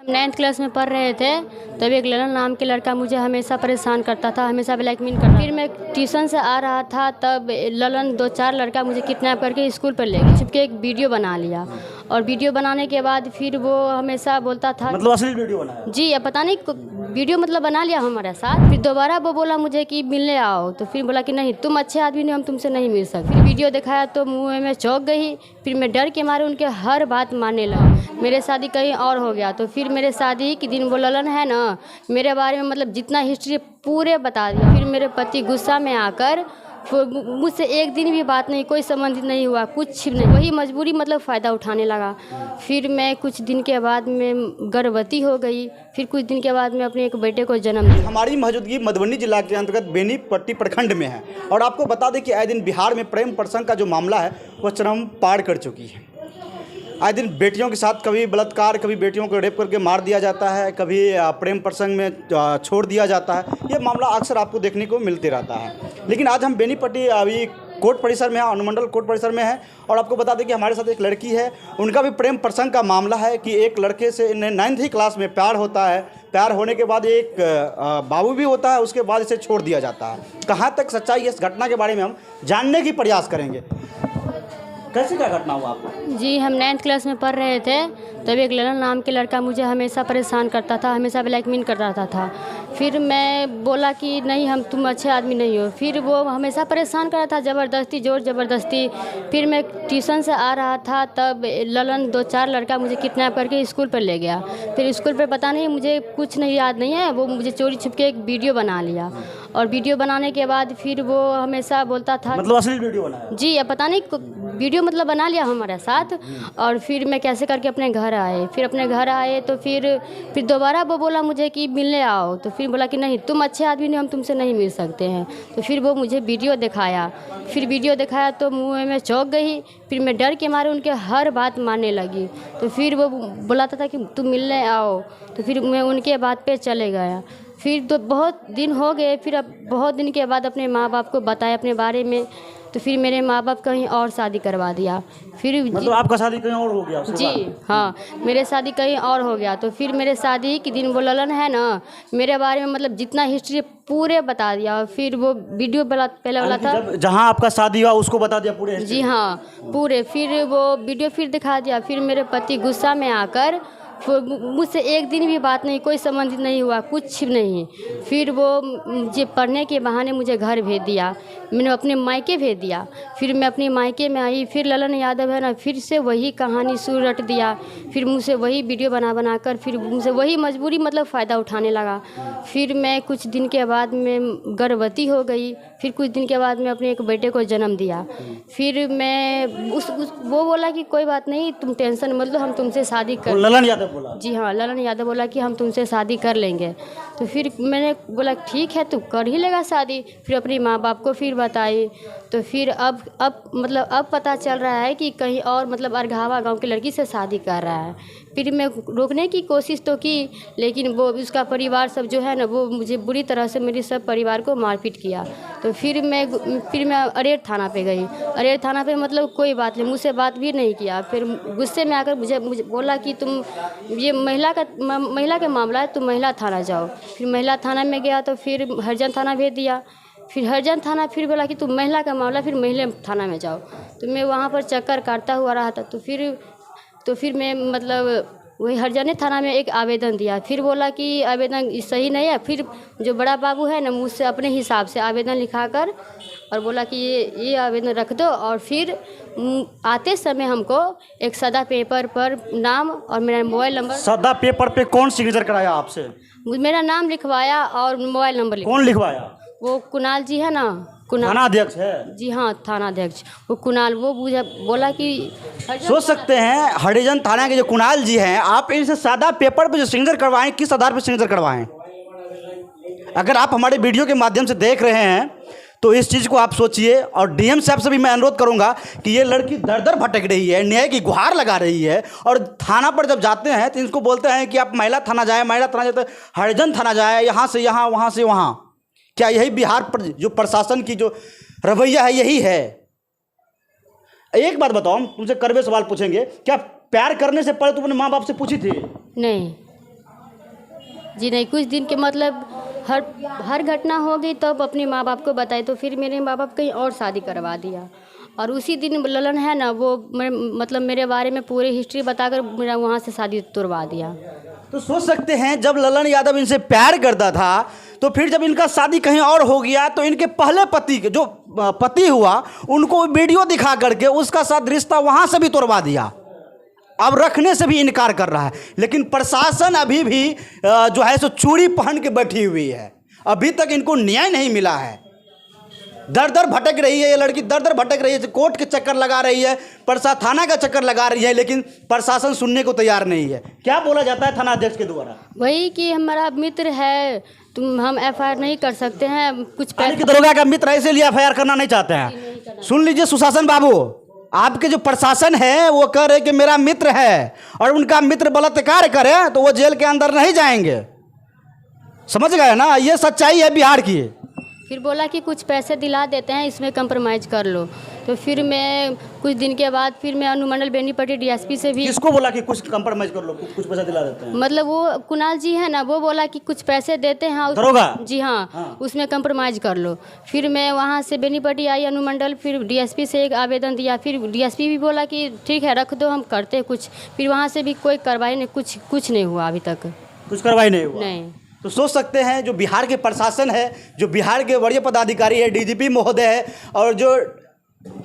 हम 9th class में पढ़ रहे थे, तब एक ललन नाम के लड़का मुझे हमेशा परेशान करता था, हमेशा ब्लैकमेल करता था। फिर मैं ट्यूशन से आ रहा था, तब ललन 2-4 लड़का मुझे किडनैप करके स्कूल पर ले गए। छिपके एक वीडियो बना लिया और वीडियो बनाने के बाद फिर वो हमेशा बोलता था, मतलब असली वीडियो बनाया जी, अब पता नहीं वीडियो मतलब बना लिया हमारे साथ। फिर दोबारा वो बोला मुझे कि मिलने आओ, तो फिर बोला कि नहीं, तुम अच्छे आदमी नहीं, हम तुमसे नहीं मिल सकते। फिर वीडियो दिखाया तो मुँह में चौंक गई। फिर मैं डर के मारे उनके हर बात मानने लगा। मेरे शादी कहीं और हो गया, तो फिर मेरे शादी के दिन वो ललन है ना, मेरे बारे में मतलब जितना हिस्ट्री पूरे बता दिया। फिर मेरे पति गुस्सा में आकर मुझसे एक दिन भी बात नहीं, कोई संबंधित नहीं हुआ, कुछ नहीं, वही मजबूरी मतलब फ़ायदा उठाने लगा। फिर मैं कुछ दिन के बाद में गर्भवती हो गई। फिर कुछ दिन के बाद में अपने एक बेटे को जन्म दिया। हमारी मौजूदगी मधुबनी जिला के अंतर्गत बेनीपट्टी प्रखंड में है और आपको बता दें कि आए दिन बिहार में प्रेम प्रसंग का जो मामला है वह चरम पार कर चुकी है। आए दिन बेटियों के साथ कभी बलात्कार, कभी बेटियों को रेप करके मार दिया जाता है, कभी प्रेम प्रसंग में छोड़ दिया जाता है। ये मामला अक्सर आपको देखने को मिलते रहता है। लेकिन आज हम बेनीपट्टी अभी कोर्ट परिसर में, अनुमंडल कोर्ट परिसर में है और आपको बता दें कि हमारे साथ एक लड़की है, उनका भी प्रेम प्रसंग का मामला है कि एक लड़के से 9th क्लास में प्यार होता है। प्यार होने के बाद एक बाबू भी होता है, उसके बाद इसे छोड़ दिया जाता है। कहाँ तक सच्चाई इस घटना के बारे में हम जानने की प्रयास करेंगे। कैसे क्या घटना हुआ आपको? जी, हम 9th क्लास में पढ़ रहे थे, तब एक ललन नाम के लड़का मुझे हमेशा परेशान करता था, हमेशा ब्लैकमेल करता था। फिर मैं बोला कि नहीं, हम तुम अच्छे आदमी नहीं हो। फिर वो हमेशा परेशान कर रहा था, ज़बरदस्ती, ज़ोर ज़बरदस्ती। फिर मैं ट्यूशन से आ रहा था, तब ललन 2-4 लड़का मुझे किडनैप करके स्कूल पर ले गया। फिर स्कूल पर पता नहीं, मुझे कुछ नहीं याद नहीं है, वो मुझे चोरी छुपके एक वीडियो बना लिया और वीडियो बनाने के बाद फिर वो हमेशा बोलता था, मतलब असली वीडियो बनाया? जी, अब पता नहीं वीडियो मतलब बना लिया हमारे साथ। और फिर मैं कैसे करके अपने घर आए। फिर अपने घर आए तो फिर दोबारा वो बोला मुझे कि मिलने आओ, तो फिर बोला कि नहीं, तुम अच्छे आदमी नहीं, हम तुमसे नहीं मिल सकते हैं। तो फिर वो मुझे वीडियो दिखाया। फिर वीडियो दिखाया तो मुँह में चौंक गई। फिर मैं डर के मारे उनके हर बात मानने लगी। तो फिर वो बुलाता था कि तुम मिलने आओ, तो फिर मैं उनके बात पे चले गया। फिर तो बहुत दिन हो गए। फिर अब बहुत दिन के बाद अपने माँ बाप को बताया अपने बारे में, तो फिर मेरे माँ बाप कहीं और शादी करवा दिया। फिर मतलब आपका शादी कहीं और हो गया? जी हाँ, मेरे शादी कहीं और हो गया। तो फिर मेरे शादी के दिन वो ललन है ना, मेरे बारे में मतलब जितना हिस्ट्री पूरे बता दिया। फिर वो वीडियो पहले वाला था, जहाँ आपका शादी हुआ उसको बता दिया पूरे? जी हाँ, पूरे। फिर वो वीडियो फिर दिखा दिया। फिर मेरे पति गुस्सा में आकर मुझसे एक दिन भी बात नहीं, कोई संबंधित नहीं हुआ, कुछ नहीं। फिर वो मुझे पढ़ने के बहाने मुझे घर भेज दिया, मैंने अपने मायके भेज दिया। फिर मैं अपने मायके में आई। फिर ललन यादव है ना, फिर से वही कहानी शुरू रट दिया। फिर मुझसे वही वीडियो बना कर फिर मुझसे वही मजबूरी मतलब फ़ायदा उठाने लगा। फिर मैं कुछ दिन के बाद में गर्भवती हो गई। फिर कुछ दिन के बाद में अपने एक बेटे को जन्म दिया। फिर मैं वो बोला कि कोई बात नहीं, तुम टेंशन मत लो, हम तुमसे शादी कर। ललन यादव बोला? जी हाँ, ललन यादव बोला कि हम तुमसे शादी कर लेंगे। तो फिर मैंने बोला ठीक है, तू कर ही लेगा शादी। फिर अपने माँ बाप को फिर बताई। तो फिर अब पता चल रहा है कि कहीं और मतलब अरघावा गांव की लड़की से शादी कर रहा है। फिर मैं रोकने की कोशिश तो की, लेकिन वो उसका परिवार सब जो है ना, वो मुझे बुरी तरह से मेरे सब परिवार को मारपीट किया। तो फिर मैं अरेर थाना पे गई। अरेर थाना पे मतलब कोई बात नहीं, मुझसे बात भी नहीं किया। फिर गुस्से में आकर मुझे बोला कि तुम ये महिला का मामला है, तुम महिला थाना जाओ। फिर महिला थाना में गया तो फिर हरिजन थाना भेज दिया। फिर हरिजन थाना फिर बोला कि तुम महिला का मामला, फिर महिला थाना में जाओ। तो मैं वहाँ पर चक्कर काटता हुआ रहा था। तो फिर मैं मतलब वही हरिजन थाना में एक आवेदन दिया। फिर बोला कि आवेदन सही नहीं है। फिर जो बड़ा बाबू है ना, मुझसे अपने हिसाब से आवेदन लिखाकर और बोला कि ये आवेदन रख दो। और फिर आते समय हमको एक सादा पेपर पर नाम और मेरा मोबाइल नंबर। सादा पेपर पे कौन सिग्नेचर कराया आपसे? मेरा नाम लिखवाया और मोबाइल नंबर लिखवाया। कौन लिखवाया? वो कुणाल जी है ना, थाना अध्यक्ष है? जी हाँ, थाना अध्यक्ष वो कुणाल। वो मुझे बोला कि सोच सकते हैं हरिजन थाना के जो कुणाल जी हैं, आप इनसे सादा पेपर पे जो सिग्नेचर करवाएं, किस आधार पे सिग्नेचर करवाएं? अगर आप हमारे वीडियो के माध्यम से देख रहे हैं तो इस चीज़ को आप सोचिए। और डीएम साहब से भी मैं अनुरोध करूंगा कि ये लड़की दर दर भटक रही है, न्याय की गुहार लगा रही है। और थाना पर जब जाते हैं तो इनको बोलते हैं कि आप महिला थाना जाए, महिला थाना जाते हरिजन थाना जाए, यहाँ से यहाँ, वहाँ से वहाँ। क्या यही बिहार पर जो प्रशासन की जो रवैया है यही है? एक बात बताओ, हम तुमसे कड़वे सवाल पूछेंगे, क्या प्यार करने से पहले तुमने माँ बाप से पूछी थी? नहीं। जी नहीं, कुछ दिन के मतलब हर घटना हो गई तब अपने माँ बाप को बताई, तो फिर मेरे माँ बाप कहीं और शादी करवा दिया। और उसी दिन ललन है ना, वो मतलब मेरे बारे में पूरी हिस्ट्री बताकर मेरा वहाँ से शादी तुड़वा दिया। तो सोच सकते हैं जब ललन यादव इनसे प्यार करता था, तो फिर जब इनका शादी कहीं और हो गया तो इनके पहले पति जो पति हुआ उनको वीडियो दिखा करके उसका साथ रिश्ता वहाँ से भी तोड़वा दिया। अब रखने से भी इनकार कर रहा है। लेकिन प्रशासन अभी भी जो है सो चूड़ी पहन के बैठी हुई है, अभी तक इनको न्याय नहीं मिला है। दर दर भटक रही है ये लड़की, दर दर भटक रही है, कोर्ट के चक्कर लगा रही है, थाना का चक्कर लगा रही है, लेकिन प्रशासन सुनने को तैयार नहीं है। क्या बोला जाता है थाना अध्यक्ष के द्वारा? वही कि हमारा मित्र है, हम FIR नहीं कर सकते हैं, कुछ पैसे दरोगा का मित्र है इसीलिए FIR करना नहीं चाहते हैं। सुन लीजिए सुशासन बाबू, आपके जो प्रशासन है वो कह रहे कि मेरा मित्र है और उनका मित्र बलात्कार करे तो वो जेल के अंदर नहीं जाएंगे। समझ गए ना, ये सच्चाई है बिहार की। फिर बोला कि कुछ पैसे दिला देते हैं, इसमें कंप्रोमाइज़ कर लो। तो फिर मैं कुछ दिन के बाद फिर मैं अनुमंडल बेनीपट्टी DSP से भी। किसको बोला कि कुछ कंप्रोमाइज़ कर लो, कुछ पैसा दिला देते हैं? मतलब वो कुणाल जी है ना, वो बोला कि कुछ पैसे देते हैं दरोगा? जी हाँ, उसमें कंप्रोमाइज़ कर लो। फिर मैं वहाँ से बेनीपट्टी आई अनुमंडल, फिर DSP से एक आवेदन दिया, फिर DSP भी बोला कि ठीक है रख दो, हम करते हैं कुछ। फिर वहाँ से भी कोई कार्रवाई नहीं, कुछ नहीं हुआ अभी तक। कुछ कार्रवाई नहीं हुआ? नहीं। तो सोच सकते हैं जो बिहार के प्रशासन है, जो बिहार के वरीय पदाधिकारी है, DGP महोदय है, और जो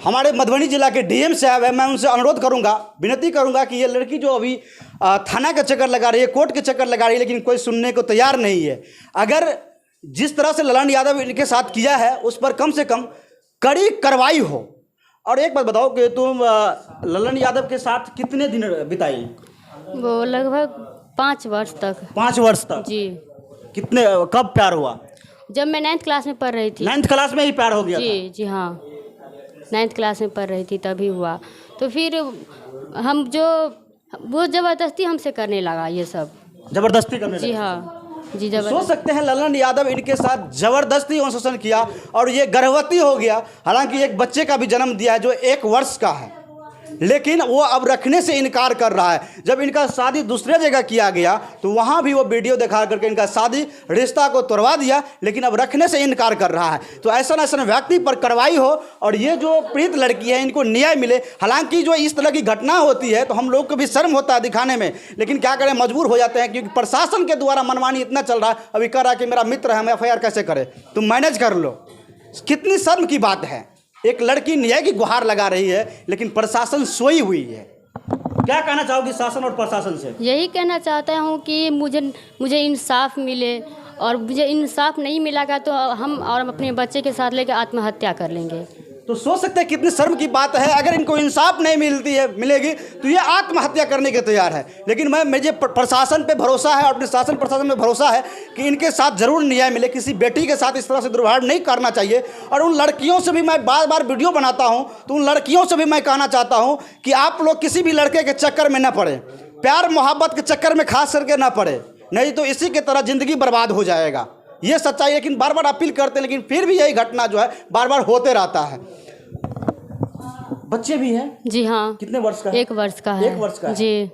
हमारे मधुबनी जिला के DM साहब है, मैं उनसे अनुरोध करूंगा, विनती करूंगा कि ये लड़की जो अभी थाना का चक्कर लगा रही है, कोर्ट के चक्कर लगा रही है, लेकिन कोई सुनने को तैयार नहीं है। अगर जिस तरह से ललन यादव इनके साथ किया है उस पर कम से कम कड़ी कार्रवाई हो। और एक बात बताओ कि तुम ललन यादव के साथ कितने दिन बिताई? वो लगभग 5 वर्ष तक। 5 वर्ष तक? जी। कितने, कब प्यार हुआ? जब मैं 9th क्लास में पढ़ रही थी। 9th क्लास में ही प्यार हो गया? जी जी हाँ, 9th क्लास में पढ़ रही थी तभी हुआ। तो फिर हम वो ज़बरदस्ती हमसे करने लगा, ये सब ज़बरदस्ती करने लगा? जी हाँ जी, जबरदस्ती। सोच सकते हैं ललन यादव इनके साथ ज़बरदस्ती शोषण किया और ये गर्भवती हो गया। हालांकि एक बच्चे का भी जन्म दिया है जो 1 वर्ष का है, लेकिन वो अब रखने से इनकार कर रहा है। जब इनका शादी दूसरे जगह किया गया तो वहाँ भी वो वीडियो दिखा करके इनका शादी रिश्ता को तोड़वा दिया, लेकिन अब रखने से इनकार कर रहा है। तो ऐसा व्यक्ति पर कार्रवाई हो और ये जो पीड़ित लड़की है इनको न्याय मिले। हालांकि जो इस तरह की घटना होती है तो हम लोग को भी शर्म होता है दिखाने में, लेकिन क्या करें, मजबूर हो जाते हैं, क्योंकि प्रशासन के द्वारा मनमानी इतना चल रहा है। अभी कह रहा है कि मेरा मित्र है, हम FIR कैसे करें, तुम मैनेज कर लो। कितनी शर्म की बात है। एक लड़की न्याय की गुहार लगा रही है, लेकिन प्रशासन सोई हुई है। क्या कहना चाहोगी शासन और प्रशासन से? यही कहना चाहता हूँ कि मुझे इंसाफ मिले, और मुझे इंसाफ नहीं मिलेगा तो हम और अपने बच्चे के साथ लेकर आत्महत्या कर लेंगे। तो सोच सकते हैं कितनी शर्म की बात है। अगर इनको इंसाफ नहीं मिलेगी तो ये आत्महत्या करने के तैयार है। लेकिन मुझे प्रशासन पे भरोसा है और अपने शासन प्रशासन में भरोसा है कि इनके साथ जरूर न्याय मिले। किसी बेटी के साथ इस तरह से दुर्व्यवहार नहीं करना चाहिए। और उन लड़कियों से भी मैं बार बार वीडियो बनाता हूँ, तो उन लड़कियों से भी मैं कहना चाहता हूँ कि आप लोग किसी भी लड़के के चक्कर में न पड़े, प्यार मोहब्बत के चक्कर में खास करके न पड़े, नहीं तो इसी के तरह ज़िंदगी बर्बाद हो जाएगा। ये सच्चाई। लेकिन बार बार अपील करते हैं, लेकिन फिर भी यही घटना जो है बार बार होते रहता है। बच्चे भी हैं? जी हाँ। कितने वर्ष का है? 1 वर्ष का है। 1 वर्ष का जी।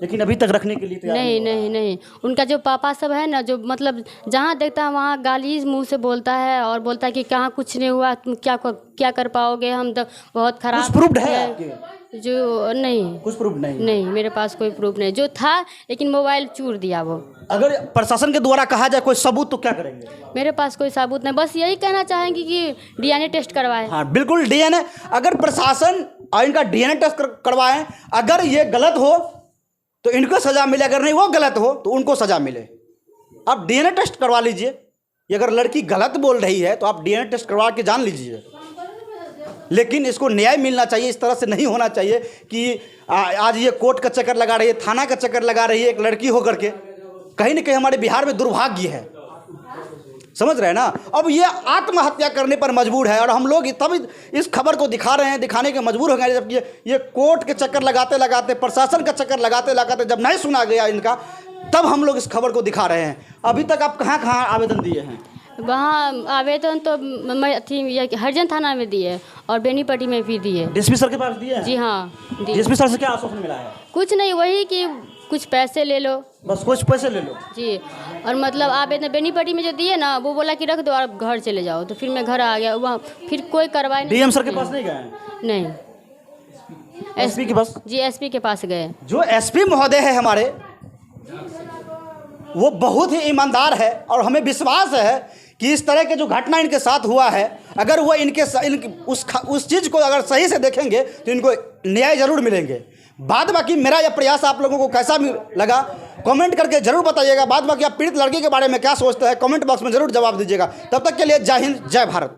लेकिन अभी तक रखने के लिए तैयार नहीं। उनका जो पापा सब है ना, जो मतलब जहाँ देखता है वहाँ गाली मुंह से बोलता है और बोलता है कि कहाँ कुछ नहीं हुआ, तुम क्या कर पाओगे, हम तो बहुत खराब। कुछ प्रूफ है आपके? जो नहीं, कुछ प्रूफ नहीं मेरे पास कोई प्रूफ नहीं। जो था लेकिन मोबाइल चूर दिया वो। अगर प्रशासन के द्वारा कहा जाए कोई सबूत तो क्या करेंगे? मेरे पास कोई सबूत नहीं, बस यही कहना चाहेंगे कि DNA टेस्ट करवाएं। हाँ बिल्कुल, DNA। अगर प्रशासन और इनका DNA टेस्ट करवाएं, अगर ये गलत हो तो इनको सजा मिले, अगर नहीं वो गलत हो तो उनको सजा मिले। आप DNA टेस्ट करवा लीजिए। अगर लड़की गलत बोल रही है तो आप DNA टेस्ट करवा के जान लीजिए। लेकिन इसको न्याय मिलना चाहिए। इस तरह से नहीं होना चाहिए कि आज ये कोर्ट का चक्कर लगा रही है, थाना का चक्कर लगा रही है एक लड़की होकर के। कहीं ना कहीं हमारे बिहार में दुर्भाग्य है, समझ रहे हैं ना। अब ये आत्महत्या करने पर मजबूर है और हम लोग तब इस खबर को दिखा रहे हैं, दिखाने के मजबूर हो गए। जबकि ये कोर्ट के चक्कर लगाते लगाते, प्रशासन का चक्कर लगाते लगाते जब नहीं सुना गया इनका, तब हम लोग इस खबर को दिखा रहे हैं। अभी तक आप कहाँ कहाँ आवेदन दिए हैं? वहाँ आवेदन तो मैं हरिजन थाना में दिए और बेनीपट्टी में भी दिए। DSP सर के पास दिए हैं? जी हाँ। DSP सर से क्या आश्वासन मिला है? कुछ नहीं, वही कि कुछ पैसे ले लो। बस कुछ पैसे ले लो। जी, और मतलब आप इतने बेनीपट्टी में जो दिए ना, वो बोला कि रख दो और घर चले जाओ। तो फिर मैं घर आ गया, वहाँ फिर कोई कार्रवाई नहीं। डीएम सर के पास नहीं गए हैं? नहीं, एसपी के पास? जी एसपी के पास गए। जो एसपी महोदय है हमारे, वो बहुत ही ईमानदार है और हमें विश्वास है कि इस तरह के जो घटना इनके साथ हुआ है, अगर वो उस चीज़ को अगर सही से देखेंगे तो इनको न्याय जरूर मिलेंगे। बाद बाकी मेरा यह प्रयास आप लोगों को कैसा लगा कमेंट करके जरूर बताइएगा। बाद बाकी आप पीड़ित लड़की के बारे में क्या सोचते हैं कमेंट बॉक्स में जरूर जवाब दीजिएगा। तब तक के लिए जय हिंद, जय भारत।